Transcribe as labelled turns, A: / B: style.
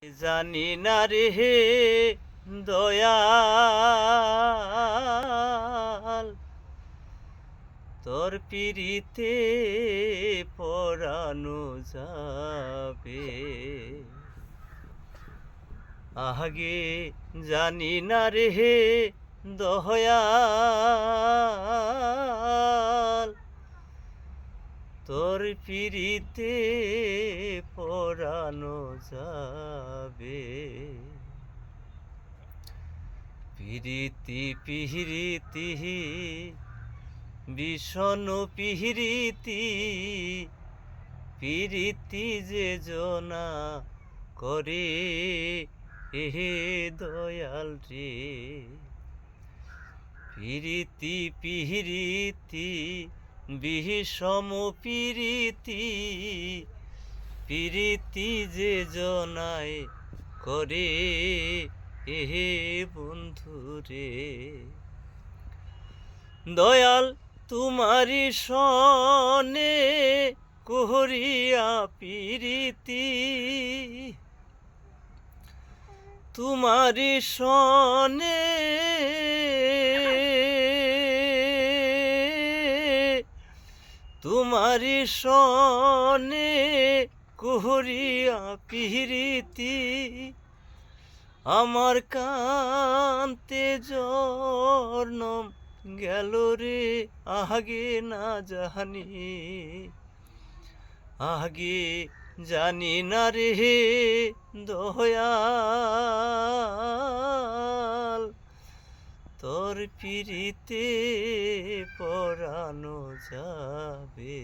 A: জানি না রে দয়াল, তোর পিরিতে পরানো যাবে। আগে জানি না রে দয়াল, তোর পিরিতে পরানো যাবে। পিরিতি পিরিতি বিষণ পিরিতি, পিরিতি যে জনা করে হে দয়াল রে। পিরিতি পিরিতি বিষম পিরিতি, পিরিতি যে জনায় করে হে বন্ধুরে। দয়াল তোমারি সনে করিয়া পিরিতি, তোমারি সনে তোমারি সনে করিয়া পিরিতি, আমার কান্তে জনম গেল রে আগে না জানি। আগে জানি না রে দয়াল, তোর পিরিতে পরানো যাবে।